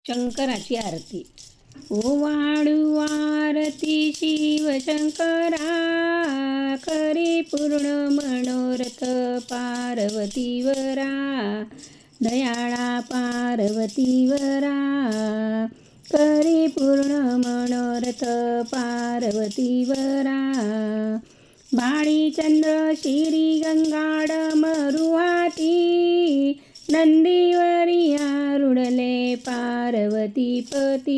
शंकराची आरती. ओवाळू आरती शिवशंकरा, करी पूर्ण मनोरथ पार्वतीवरा. दयाळा पार्वतीवरा, करी पूर्ण मनोरथ पार्वतीवरा. भाळीचंद्र शिरी गंगाड मरुहाती, नंदीवरी आरुढले पार्वतीपती.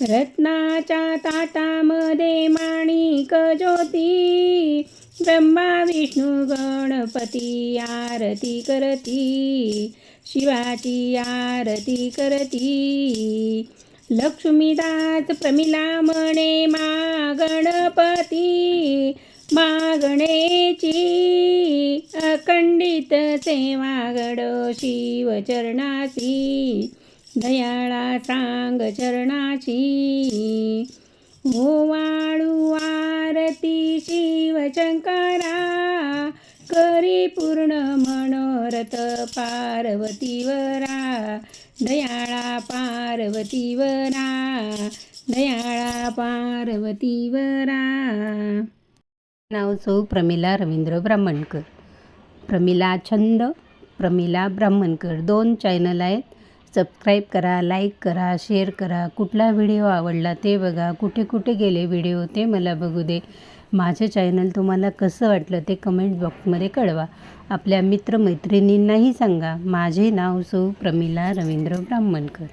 रत्नाच्या ताटामध्ये माणिक ज्योती, ब्रह्मा विष्णू गणपती आरती करती, शिवाची आरती करती. लक्ष्मीदास प्रमिला म्हणे मा गणपती, मागणेची अखंडित सेवा घडो शिवचरणाची. दयाळा सांग चरणाची, ओवाळू आरती शिवशंकरा, करी पूर्ण मनोरथ पार्वतीवरा. दयाळा पार्वतीवरा, दयाळा पार्वतीवरा. नाव सौ प्रमिला रवींद्र ब्राह्मणकर. प्रमिला छंद, प्रमिला ब्राह्मणकर 2 चॅनल आहेत. सबस्क्राईब करा, लाईक करा, शेअर करा. कुठला व्हिडिओ आवडला ते बघा. कुठे कुठे गेले व्हिडिओ ते मला बघू दे. माझं चॅनल तुम्हाला कसं वाटलं ते कमेंट बॉक्समध्ये कळवा. आपल्या मित्रमैत्रिणींनाही सांगा. माझे नाव सौ प्रमिला रवींद्र ब्राह्मणकर.